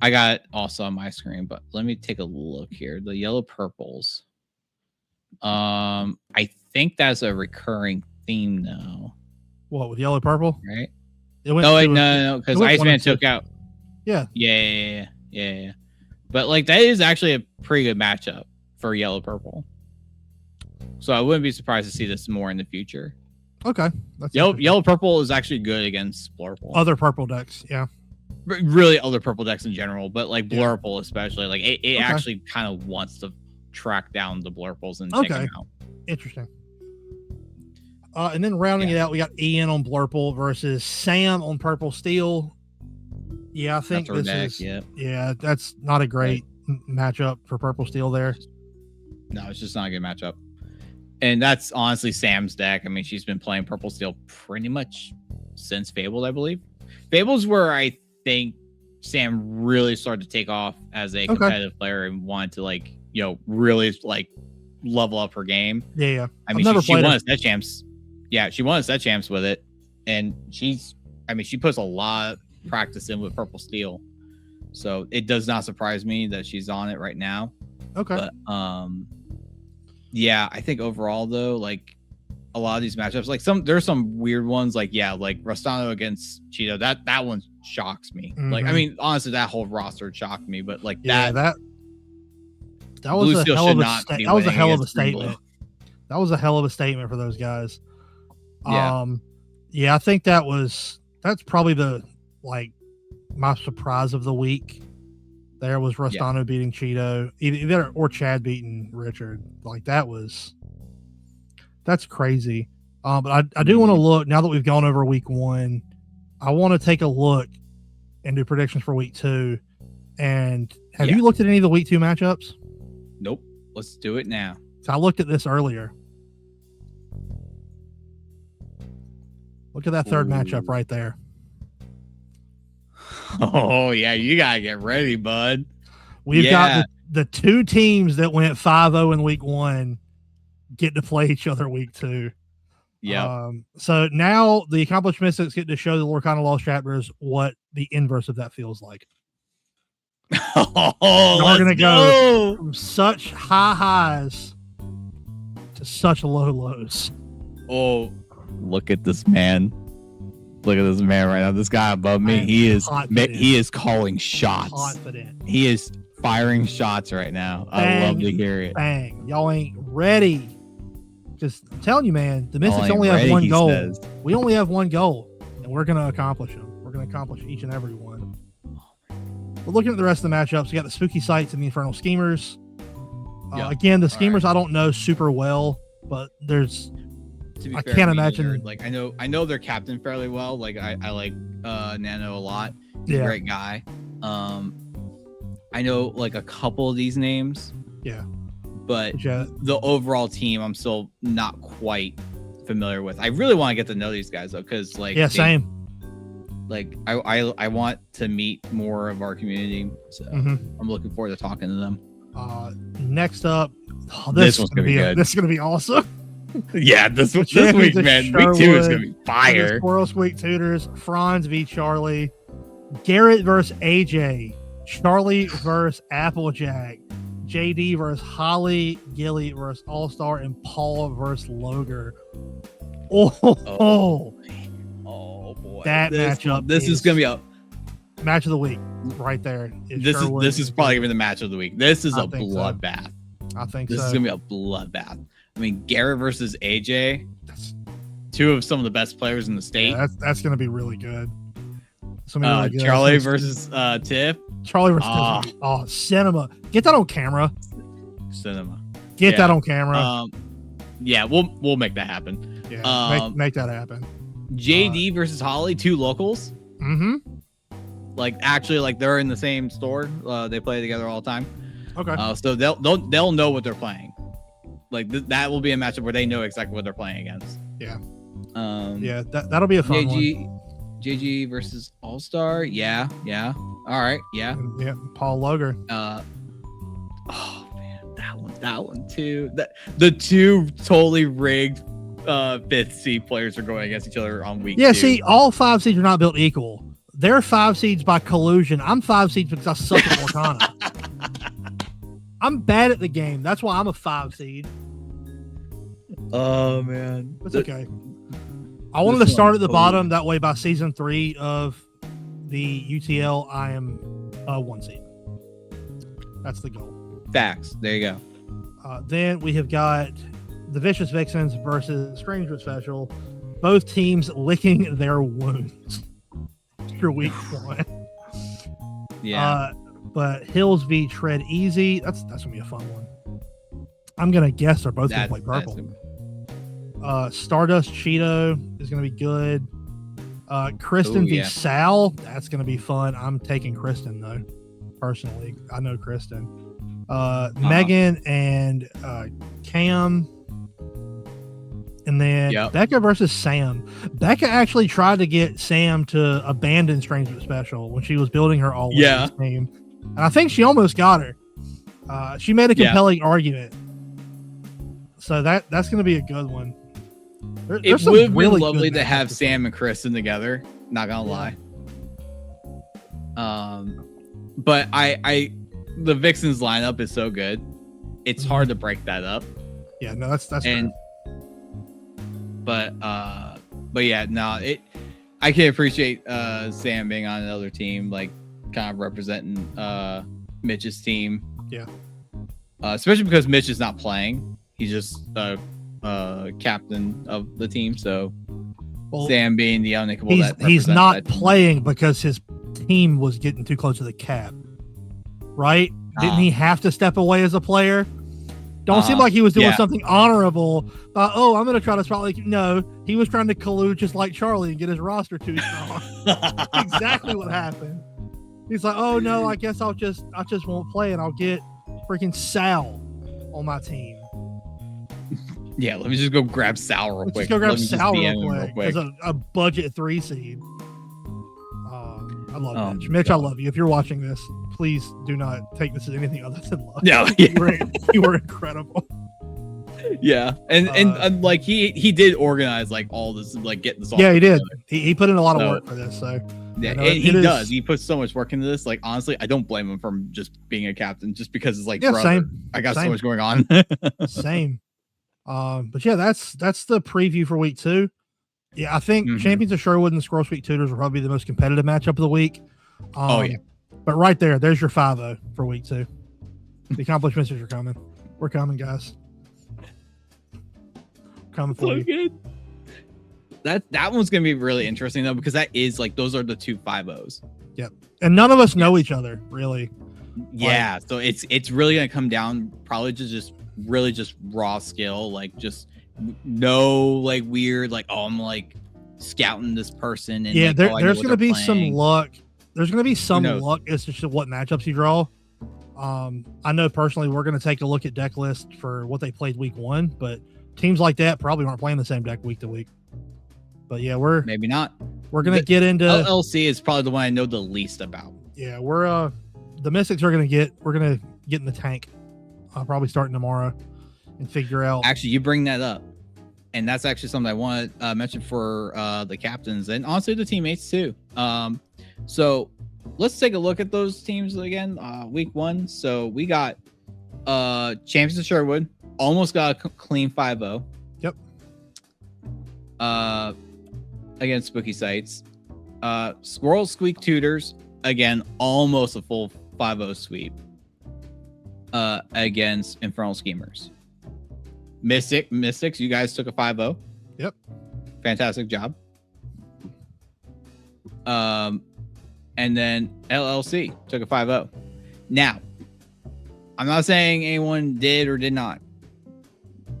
I got it also on my screen, but let me take a look here. The Yellow Purples. I think that's a recurring theme now. What, with Yellow Purple? Right. No, because Iceman took out. Yeah. Yeah. But like that is actually a pretty good matchup for Yellow Purple. So I wouldn't be surprised to see this more in the future. Okay. Yellow Purple is actually good against Blurple. Other purple decks, yeah. Really other purple decks in general, but like Blurple especially. Like it actually kind of wants to track down the Blurples and take them out. Interesting. And then rounding it out, we got Ian on Blurple versus Sam on Purple Steel. Yeah, I think that's not a great matchup for Purple Steel there. No, it's just not a good matchup. And that's honestly Sam's deck. I mean, she's been playing Purple Steel pretty much since Fabled, I believe. Fable's where I think Sam really started to take off as a competitive player and wanted to really level up her game. Yeah. I mean, she won a set champs. Yeah, she won a set champs with it. and she puts a lot of practice in with Purple Steel, so it does not surprise me that she's on it right now. Okay. But yeah, I think overall though, like a lot of these matchups, like there's some weird ones, like like Rostano against Cheeto. That one shocks me. Mm-hmm. Like, I mean, honestly, that whole roster shocked me. But like that was a hell of a statement. That was a hell of a statement for those guys. Yeah. Yeah, I think that's probably my surprise of the week. There was Rostano beating Cheeto, either or Chad beating Richard. Like that's crazy. But I do want to look, now that we've gone over week 1, I want to take a look and do predictions for week 2. And have you looked at any of the week 2 matchups? Nope. Let's do it now. So I looked at this earlier. Look at that third matchup right there. Oh, yeah. You got to get ready, bud. We've got the 2 teams that went 5-0 in week 1 get to play each other week 2. Yeah. So now the Accomplished Mystics get to show the Lorcana Lost Chapters what the inverse of that feels like. We're going to go from such high highs to such low lows. Oh, look at this man. Look at this man right now. This guy above me, he is calling shots. Confident. He is firing shots right now. I love to hear it. Bang. Y'all ain't ready. Just telling you, man, the Mystics only have one goal. We only have one goal, and we're going to accomplish them. We're going to accomplish each and every one. But looking at the rest of the matchups, we got the Spooky Sights and the Infernal Schemers. Again, the Schemers I don't know super well, but there's... I can't imagine. Like I know their captain fairly well. Like I like Nano a lot. He's a great guy. I know like a couple of these names. Yeah. But the overall team, I'm still not quite familiar with. I really want to get to know these guys though, because same. Like I want to meet more of our community, so I'm looking forward to talking to them. Next up, this one's gonna be good. This is gonna be awesome. Yeah, this week, man. Week 2 is gonna be fire. Squirrel Week Tutors, Franz v Charlie, Garrett versus AJ, Charlie versus Applejack, JD versus Holly, Gilly versus All Star, and Paul versus Loger. Oh boy! That matchup. This is gonna be a match of the week right there. This is probably gonna be the match of the week. This is a bloodbath. I think this is gonna be a bloodbath. I mean, Garrett versus AJ, that's 2 of some of the best players in the state. Yeah, that's going to be really good. Really good. Charlie versus Tiff. Charlie versus Tiff. Oh, cinema. Get that on camera. Cinema. Get that on camera. Yeah, we'll make that happen. Yeah, make that happen. JD versus Holly, 2 locals. Mm-hmm. Like actually, like they're in the same store. They play together all the time. Okay. So they'll know what they're playing. Like that will be a matchup where they know exactly what they're playing against. Yeah. That'll be a fun one. JG versus All Star. Yeah. All right. Yeah. Yeah. Paul Loger. Oh man, that one too. The 2 totally rigged 5th seed players are going against each other on week 2. Yeah. See, all 5 seeds are not built equal. They're 5 seeds by collusion. I'm 5 seeds because I suck at Lorcana. I'm bad at the game. That's why I'm a 5 seed. Oh man, it's okay. I wanted to start at the bottom. That way, by season 3 of the UTL, I am a 1 seed. That's the goal. Facts. There you go. Then we have got the Vicious Vixens versus Strange but Special. Both teams licking their wounds for week 1. Yeah. But Hills v Tread Easy, that's gonna be a fun one. I'm gonna guess they're both gonna play purple. Stardust Cheeto is gonna be good. Kristen v Sal, that's gonna be fun. I'm taking Kristen though, personally. I know Kristen. Megan and Cam. And then Becca versus Sam. Becca actually tried to get Sam to abandon Strange but Special when she was building her all-women's team. And I think she almost got her. She made a compelling argument. So that's going to be a good one. It would have been lovely to have Sam and Kristen together. Not gonna lie. But the Vixens lineup is so good. It's hard to break that up. Yeah, no, that's and. Fair. But yeah, no, I can appreciate Sam being on another team, like kind of representing Mitch's team. Yeah. Especially because Mitch is not playing. He's just captain of the team. So Sam being the Uninkables, he's not playing because his team was getting too close to the cap. Right? Didn't he have to step away as a player? Don't seem like he was doing something honorable. I'm going to try to spotlight. No, he was trying to collude just like Charlie and get his roster too strong. Exactly what happened. He's like, oh no, I guess I just won't play and I'll get freaking Sal on my team. Yeah, let me just go grab Sal real quick. Just go grab Sal real quick. As a budget 3 seed. I love Mitch. Mitch, I love you. If you're watching this, please do not take this as anything other than love. No, you were incredible. Yeah, and like he did organize like all this, like getting this all. Yeah, he did. He put in a lot of work for this. So yeah, he does. He puts so much work into this. Like honestly, I don't blame him for just being a captain, just because it's like, brother, same. I got so much going on. Same. But yeah, that's the preview for week 2. Yeah, I think Champions of Sherwood and the Squirrel Sweet Tutors will probably be the most competitive matchup of the week. But right there's your 5-0 for week 2. The accomplishments are coming. We're coming, guys. Coming for you. Good. That one's gonna be really interesting though, because that is like those are the 2 5-0s. Yep. And none of us know each other, really. Yeah, so it's really gonna come down probably to just raw skill, like just no like weird like I'm like scouting this person and like, there's gonna be some luck. There's gonna be some luck as to what matchups you draw. I know personally we're gonna take a look at deck list for what they played week 1, but teams like that probably aren't playing the same deck week to week. But yeah, we're gonna get into LLC is probably the one I know the least about. Yeah, we're the Mystics we're gonna get in the tank. I'll probably starting tomorrow and figure out. Actually, you bring that up, and that's actually something I want to mention for the captains and honestly the teammates too. So let's take a look at those teams again. Week 1. So we got Champions of Sherwood, almost got a clean 5-0. Yep. Against Spooky Sites. Squirrel Squeak Tutors, again, almost a full 5-0 sweep. Against Infernal Schemers. Mystics, you guys took a 5-0. Yep. Fantastic job. And then LLC took a 5-0. Now, I'm not saying anyone did or did not,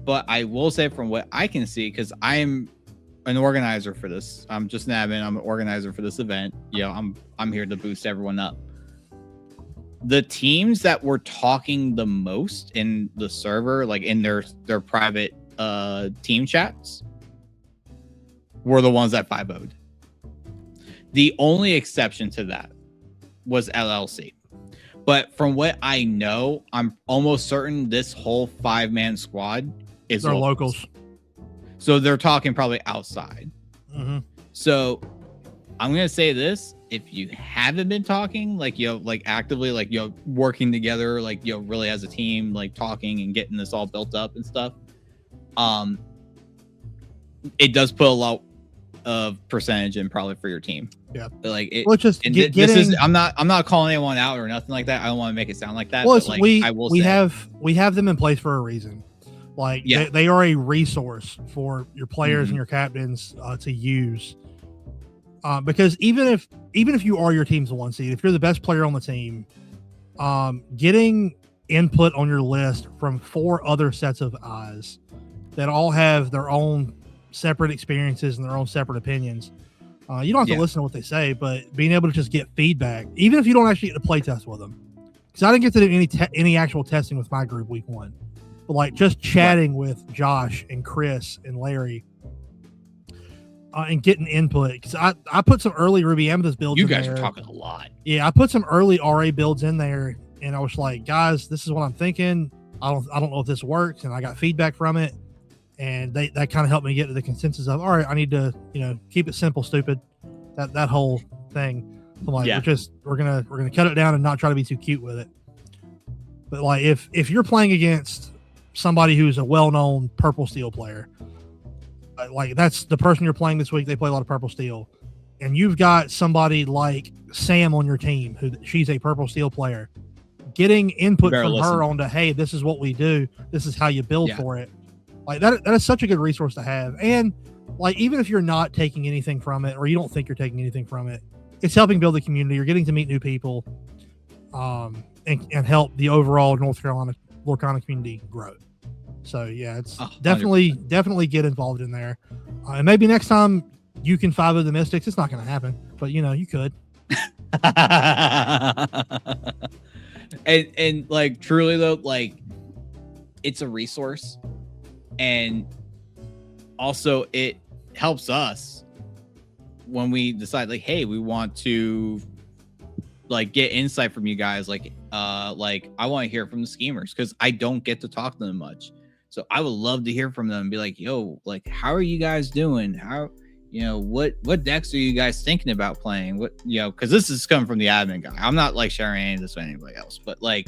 but I will say from what I can see, because I'm an organizer for this. I'm just an admin. I'm an organizer for this event. I'm here to boost everyone up. The teams that were talking the most in the server, like in their private team chats, were the ones that 5-0'd. The only exception to that was LLC. But from what I know, I'm almost certain this whole 5-man squad is locals. So they're talking probably outside. Mm-hmm. So I'm going to say this. If you haven't been talking, like actively, like, working together, like, really as a team, like talking and getting this all built up and stuff, it does put a lot of percentage in probably for your team. Yeah. But like it, well, just this is, I'm not calling anyone out or nothing like that. I don't want to make it sound like that. Well, but like, we have them in place for a reason. Like they are a resource for your players and your captains to use. Because even if you are your team's 1 seed, if you're the best player on the team, getting input on your list from 4 other sets of eyes that all have their own separate experiences and their own separate opinions, you don't have to listen to what they say, but being able to just get feedback, even if you don't actually get to play test with them. Because I didn't get to do any actual testing with my group week 1, but like just chatting with Josh and Chris and Larry. And getting input, because I put some early Ruby Amethyst builds in there. You guys are talking a lot. Yeah, I put some early RA builds in there, and I was like, guys, this is what I'm thinking. I don't know if this works, and I got feedback from it, and that kind of helped me get to the consensus of, all right, I need to, keep it simple, stupid, that whole thing. So I'm like, we're gonna cut it down and not try to be too cute with it. But like, if you're playing against somebody who's a well-known purple steel player, like that's the person you're playing this week, they play a lot of purple steel, and you've got somebody like Sam on your team who she's a purple steel player, getting input from her onto, hey, this is what we do, this is how you build for it. Like that is such a good resource to have. And like, even if you're not taking anything from it, or you don't think you're taking anything from it, it's helping build the community. You're getting to meet new people, and help the overall North Carolina Lorcana community grow. So yeah, it's definitely get involved in there. And maybe next time you can 5-0 the Mystics. It's not going to happen, but you could. and like, truly though, like, it's a resource, and also it helps us when we decide, like, hey, we want to like get insight from you guys. Like I want to hear from the schemers, because I don't get to talk to them much. So I would love to hear from them and be like, yo, like, how are you guys doing? How, what decks are you guys thinking about playing? What, because this is coming from the admin guy. I'm not like sharing any of this with anybody else, but like,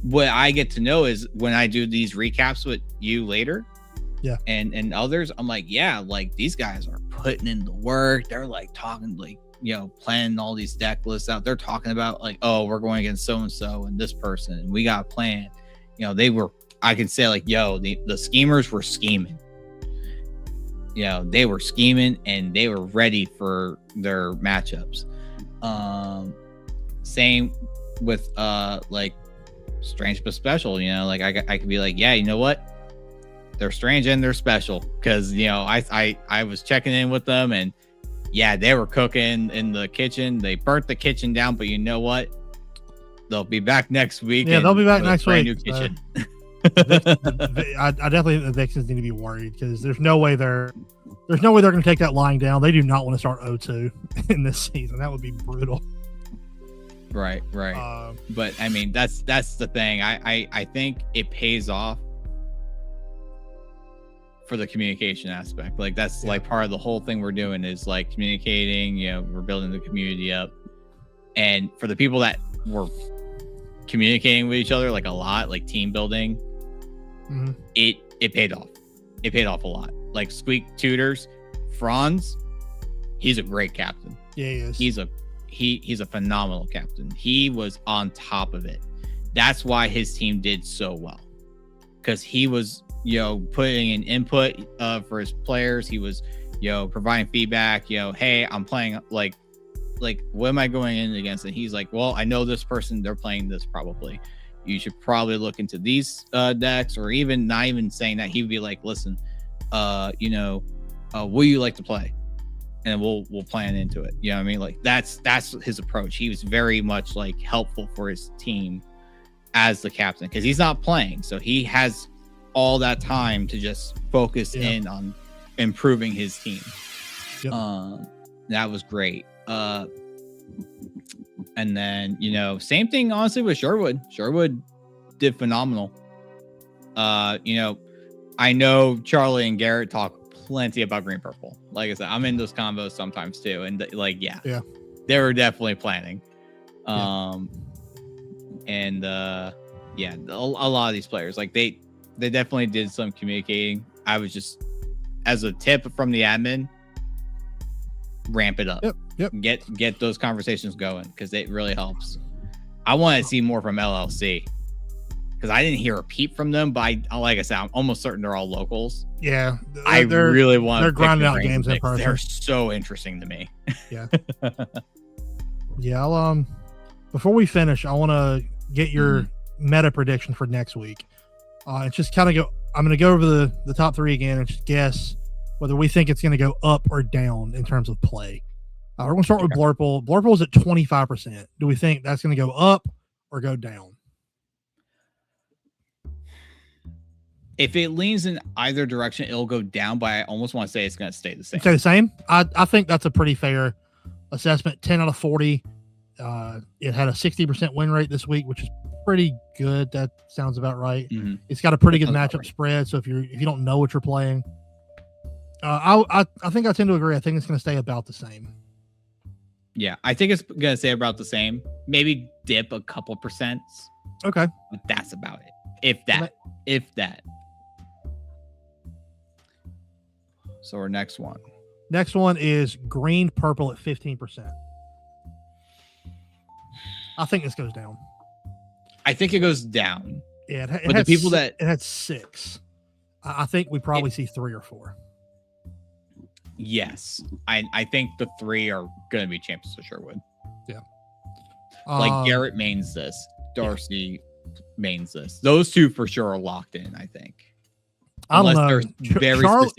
what I get to know is when I do these recaps with you later, and others, I'm like, yeah, like, these guys are putting in the work. They're like talking, like, planning all these deck lists out. They're talking about like, oh, we're going against so and so and this person, and we got a plan. I can say like, yo, the schemers were scheming. They were scheming and they were ready for their matchups. Same with like strange but special. Like I could be like, yeah, you know what? They're strange and they're special, because I was checking in with them, and yeah, they were cooking in the kitchen. They burnt the kitchen down, but you know what? They'll be back next week. Yeah, they'll be back next week. New kitchen. I definitely think the Vixens need to be worried, because there's no way they're going to take that lying down. They do not want to start 0-2 in this season. That would be brutal. Right. But I mean, that's the thing. I think it pays off for the communication aspect. Like, that's like part of the whole thing we're doing is like communicating. We're building the community up, and for the people that were communicating with each other like a lot, like team building, it paid off. It paid off a lot. Like Squeak Tutors, Franz, he's a great captain. Yeah, he is. He's a phenomenal captain. He was on top of it. That's why his team did so well, because he was putting in input for his players. He was providing feedback. Hey, I'm playing like what am I going in against? And he's like, well, I know this person, they're playing this, probably you should probably look into these decks. Or even not even saying that, he would be like, listen, what do you like to play, and we'll plan into it. You know what I mean? Like, that's his approach. He was very much like helpful for his team as the captain, because he's not playing, so he has all that time to just focus in on improving his team. That was great. And then same thing honestly with Sherwood did phenomenal. I know Charlie and Garrett talk plenty about green purple. Like I said, I'm in those combos sometimes too, and they were definitely planning. And a lot of these players, like they definitely did some communicating. I was just, as a tip from the admin, ramp it up. Get those conversations going, because it really helps. I want to see more from LLC, because I didn't hear a peep from them, but like I said, I'm almost certain they're all locals. Yeah, I really want. They're grinding out games in person. They're so interesting to me. I'll before we finish, I want to get your meta prediction for next week. It's just kind of go. I'm going to go over the top 3 again and just guess whether we think it's going to go up or down in terms of play. We're going to start with Blurple. Blurple is at 25%. Do we think that's going to go up or go down? If it leans in either direction, it'll go down, but I almost want to say it's going to stay the same. Stay the same? I think that's a pretty fair assessment. 10 out of 40. It had a 60% win rate this week, which is pretty good. That sounds about right. Mm-hmm. It's got a pretty good matchup spread. So if you don't know what you're playing, I think I tend to agree. I think it's going to stay about the same. Yeah, I think it's going to stay about the same. Maybe dip a couple %. Okay. But that's about it. If that. So our next one. Next one is green purple at 15%. I think this goes down. I think it goes down. Yeah, but the people that it had 6. I think we probably see 3 or 4. Yes, I think the 3 are going to be champions for Sherwood. Yeah, like Garrett mains this, Darcy mains this. Those 2 for sure are locked in. I think. I don't know.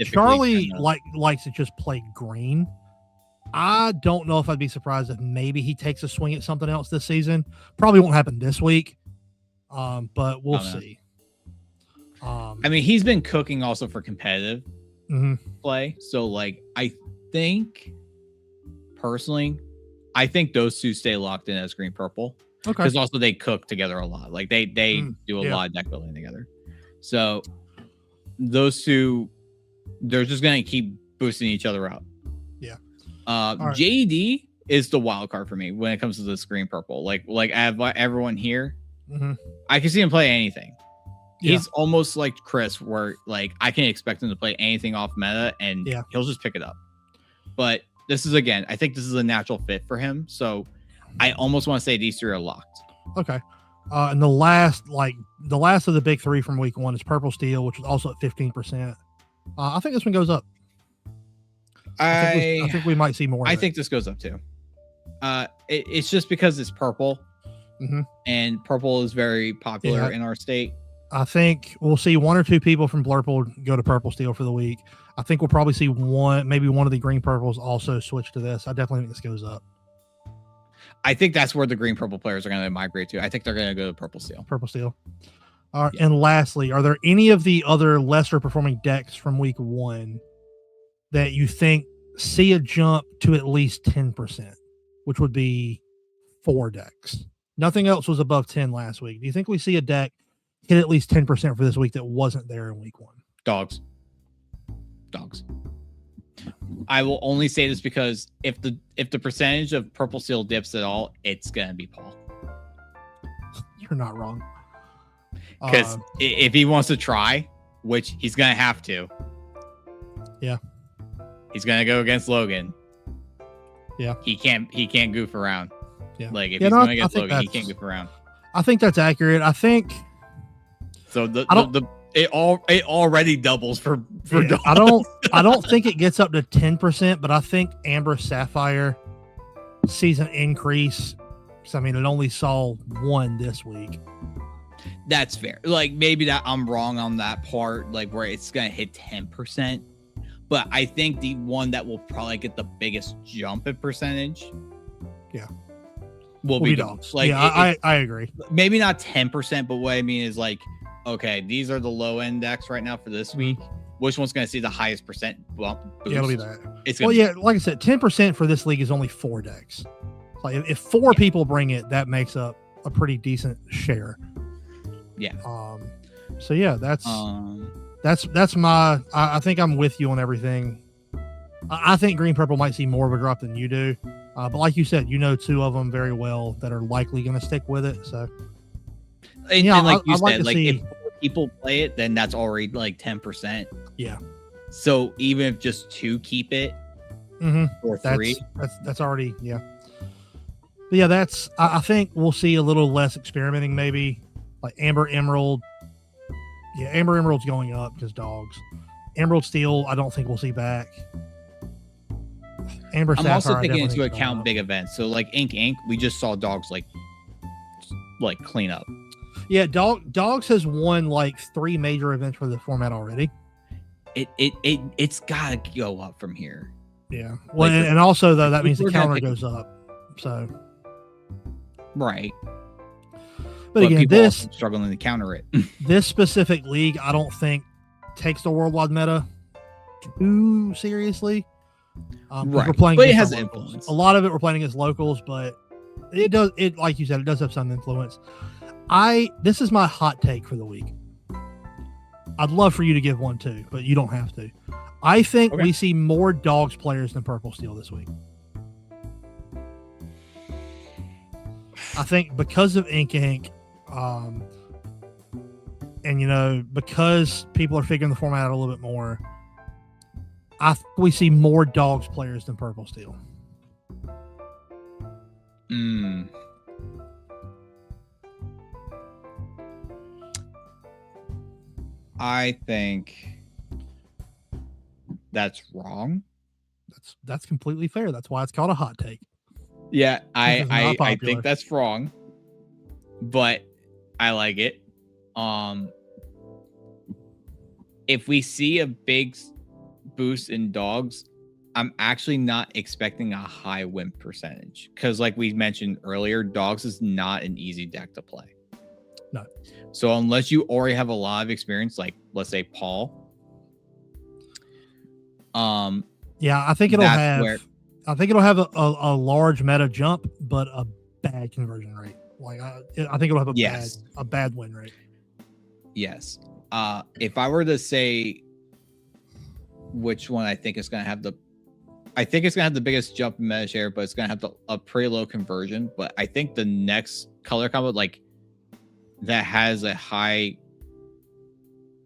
Charlie likes to just play green. I don't know if I'd be surprised if maybe he takes a swing at something else this season. Probably won't happen this week, but we'll see. I mean, he's been cooking also for competitive play. So, like, I think personally, I think those 2 stay locked in as green purple. Okay. Because also they cook together a lot. Like they do a lot of deck building together. So those 2, they're just gonna keep boosting each other up. Yeah. Right. JD is the wild card for me when it comes to this green purple. Like I have everyone here. I can see him play anything. Yeah. He's almost like Chris, where like I can expect him to play anything off meta and he'll just pick it up. But this is, again, I think this is a natural fit for him. So I almost want to say these 3 are locked. Okay. And the last of the big 3 from week 1 is purple steel, which is also at 15%. I think this one goes up. I think we might see more. I think this goes up too. It's just because it's purple, and purple is very popular in our state. I think we'll see 1 or 2 people from Blurple go to purple steel for the week. I think we'll probably see maybe one of the green purples also switch to this. I definitely think this goes up. I think that's where the green purple players are going to migrate to. I think they're going to go to purple steel. Purple steel. All right. Yeah. And lastly, are there any of the other lesser performing decks from week 1 that you think see a jump to at least 10%, which would be 4 decks? Nothing else was above 10 last week. Do you think we see a deck hit at least 10% for this week that wasn't there in week 1? Dogs. I will only say this because if the percentage of purple steel dips at all, it's gonna be Paul. You're not wrong. Because if he wants to try, which he's gonna have to, he's gonna go against Logan. Yeah, he can't goof around. Yeah, like if he's going against Logan, he can't goof around. I think that's accurate. I think so. It already doubles for dogs. I don't think it gets up to 10%, but I think Amber Sapphire sees an increase. So I mean, it only saw 1 this week. That's fair. Like maybe that I'm wrong on that part, like where it's gonna hit 10%. But I think the one that will probably get the biggest jump in percentage, will be dogs. Like I agree. Maybe not 10%, but what I mean is like, okay, these are the low end decks right now for this week. Which one's going to see the highest percent bump? Boost? Yeah, it'll be that. It's like I said, 10% for this league is only 4 decks. Like if 4 people bring it, that makes up a pretty decent share. Yeah. So yeah, that's my. I think I'm with you on everything. I think green purple might see more of a drop than you do, but like you said, 2 of them very well that are likely going to stick with it. So. And like you said, like if people play it, then that's already like 10%. Yeah. So even if just 2 keep it, or 3, that's already But yeah, I think we'll see a little less experimenting, maybe like Amber Emerald. Yeah, Amber Emerald's going up because dogs. Emerald Steel, I don't think we'll see back. Amber Sapphire, I'm also taking into account big events. So like Ink, we just saw dogs like clean up. Yeah, Dogs has won like 3 major events for the format already. It's gotta go up from here. Yeah. Well, and also though that means the counter goes up. So. Right. But again, this struggling to counter it. This specific league, I don't think takes the worldwide meta too seriously. Right. We're playing, but it has influence. A lot of it we're playing against locals, but it does. It like you said, it does have some influence. This is my hot take for the week. I'd love for you to give one too, but you don't have to. I think we see more dogs players than purple steel this week. I think because of Ink, and because people are figuring the format out a little bit more, I think we see more dogs players than purple steel. I think that's wrong. That's completely fair. That's why it's called a hot take. Yeah, I think that's wrong, but I like it. If we see a big boost in dogs, I'm actually not expecting a high win percentage because, like we mentioned earlier, dogs is not an easy deck to play. No. So unless you already have a lot of experience, like let's say Paul, yeah, I think it'll have a large meta jump, but a bad conversion rate. Like I think it'll have a bad win rate. Yes. If I were to say which one I think is going to have the biggest jump in meta share, but it's going to have a pretty low conversion. But I think the next color combo, like that has a high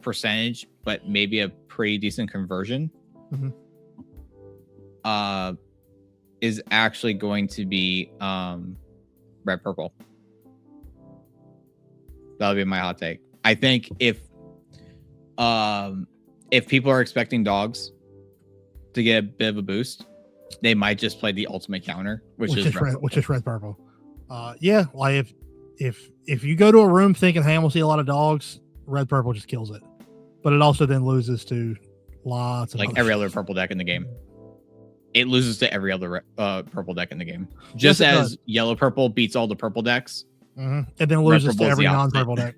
percentage, but maybe a pretty decent conversion, is actually going to be red purple. That'll be my hot take. I think if people are expecting dogs to get a bit of a boost, they might just play the ultimate counter, which is red purple. Yeah, like if you go to a room thinking, hey, I'm gonna see a lot of dogs, red purple just kills it. But it also then loses to lots of every other purple deck in the game. It loses to every other purple deck in the game. Just as yellow purple beats all the purple decks. And then loses to every non-purple deck.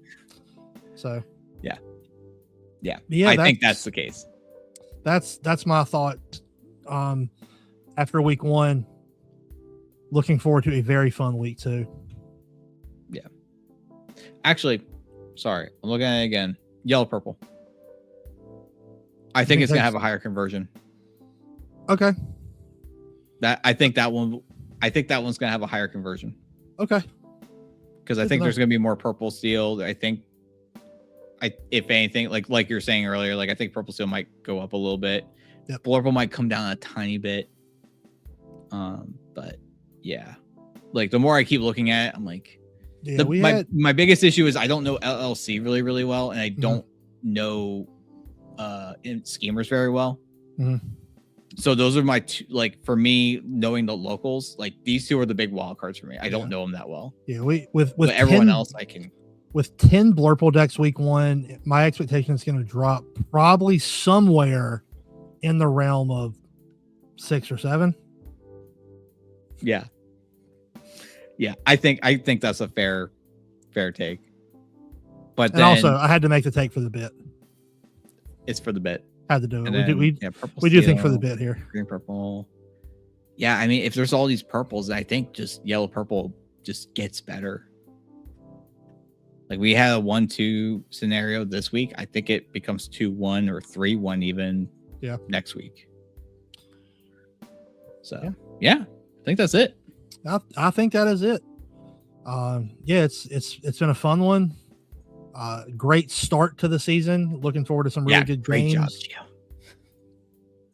So yeah, I think that's the case. That's my thought. After week 1, looking forward to a very fun week 2. Yeah. Actually, sorry, I'm looking at it again. Yellow purple. I think it's gonna have a higher conversion. Okay. I think that one's gonna have a higher conversion. Okay. Because I think there's gonna be more purple steel. If anything, like you're saying earlier, I think purple steel might go up a little bit. Yep. Purple might come down a tiny bit. But yeah, the more I keep looking at it, I'm like, my biggest issue is I don't know LLC really, really well, and I don't know schemers very well. So those are my two, for me, knowing the locals, these two are the big wild cards for me. I don't know them that well. Yeah, with everyone else, I can. With 10 Blurple decks week 1, my expectation is going to drop probably somewhere in the realm of 6 or 7. Yeah. I think that's a fair take. But then, also, I had to make the take for the bit. It's for the bit. Had to do it. We do think for the bit here. Green purple. Yeah, I mean, if there's all these purples, I think just yellow purple just gets better. We had a 1-2 scenario this week. I think it becomes 2-1 or 3-1 even next week. So yeah, I think that's it. I think that is it. It's been a fun one. Great start to the season. Looking forward to some really good games. Great job, Gio.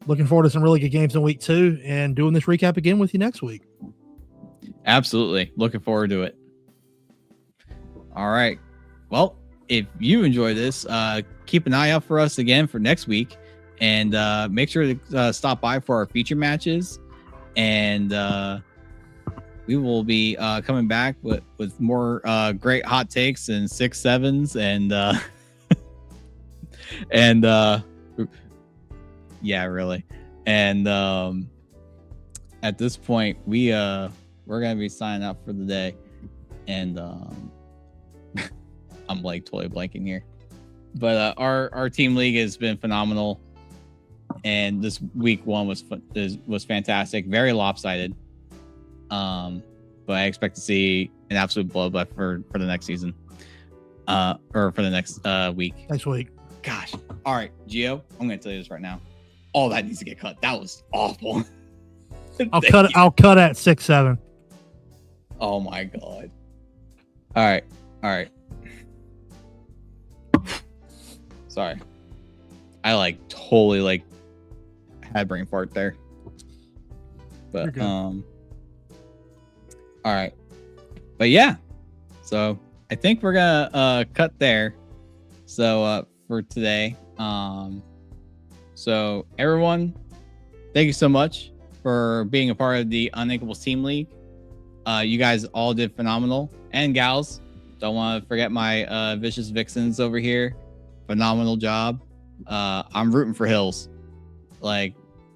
Looking forward to some really good games in week 2 and doing this recap again with you next week. Absolutely. Looking forward to it. All right. Well, if you enjoy this, keep an eye out for us again for next week, and make sure to stop by for our feature matches, and we will be coming back with more great hot takes and 6-7s and yeah, really. And at this point, we're gonna be signing out for the day, and I'm totally blanking here, but our team league has been phenomenal, and this week 1 was fantastic, very lopsided. But I expect to see an absolute bloodbath for the next season. or for the next week. Next week. Gosh. All right, Geo, I'm gonna tell you this right now. All that needs to get cut. That was awful. I'll cut at 6-7. Oh my god. All right. Sorry. I totally had brain fart there. But all right. But yeah. So I think we're gonna cut there. So for today. So everyone, thank you so much for being a part of the Uninkables Team League. You guys all did phenomenal, and gals. Don't want to forget my vicious vixens over here. Phenomenal job. I'm rooting for Hills.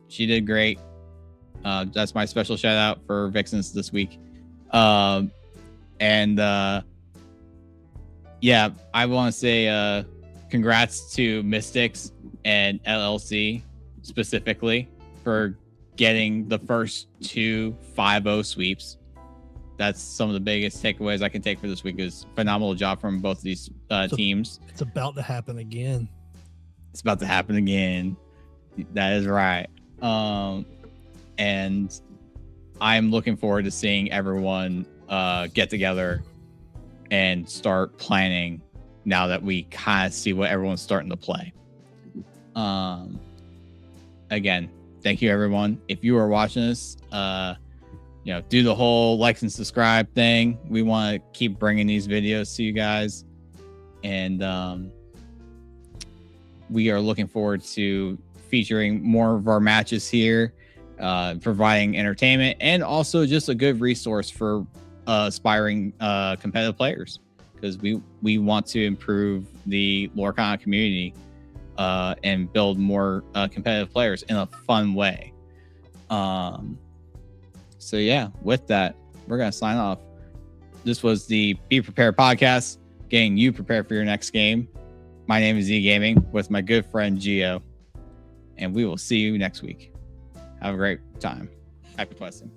She did great. That's my special shout out for vixens this week. Yeah, I want to say congrats to Mystics and LLC specifically for getting the first 2 5-0 sweeps. That's some of the biggest takeaways I can take for this week. Is phenomenal job from both of these teams. It's about to happen again. It's about to happen again. That is right. And I'm looking forward to seeing everyone get together and start planning now that we kind of see what everyone's starting to play. Again, thank you everyone. If you are watching this, do the whole like and subscribe thing. We want to keep bringing these videos to you guys, and we are looking forward to featuring more of our matches here, providing entertainment and also just a good resource for aspiring competitive players, because we want to improve the Lorcana community and build more competitive players in a fun way. So yeah, with that, we're going to sign off. This was the Be Prepared podcast, getting you prepared for your next game. My name is ZeGaming with my good friend Geo, and we will see you next week. Have a great time. Happy questing.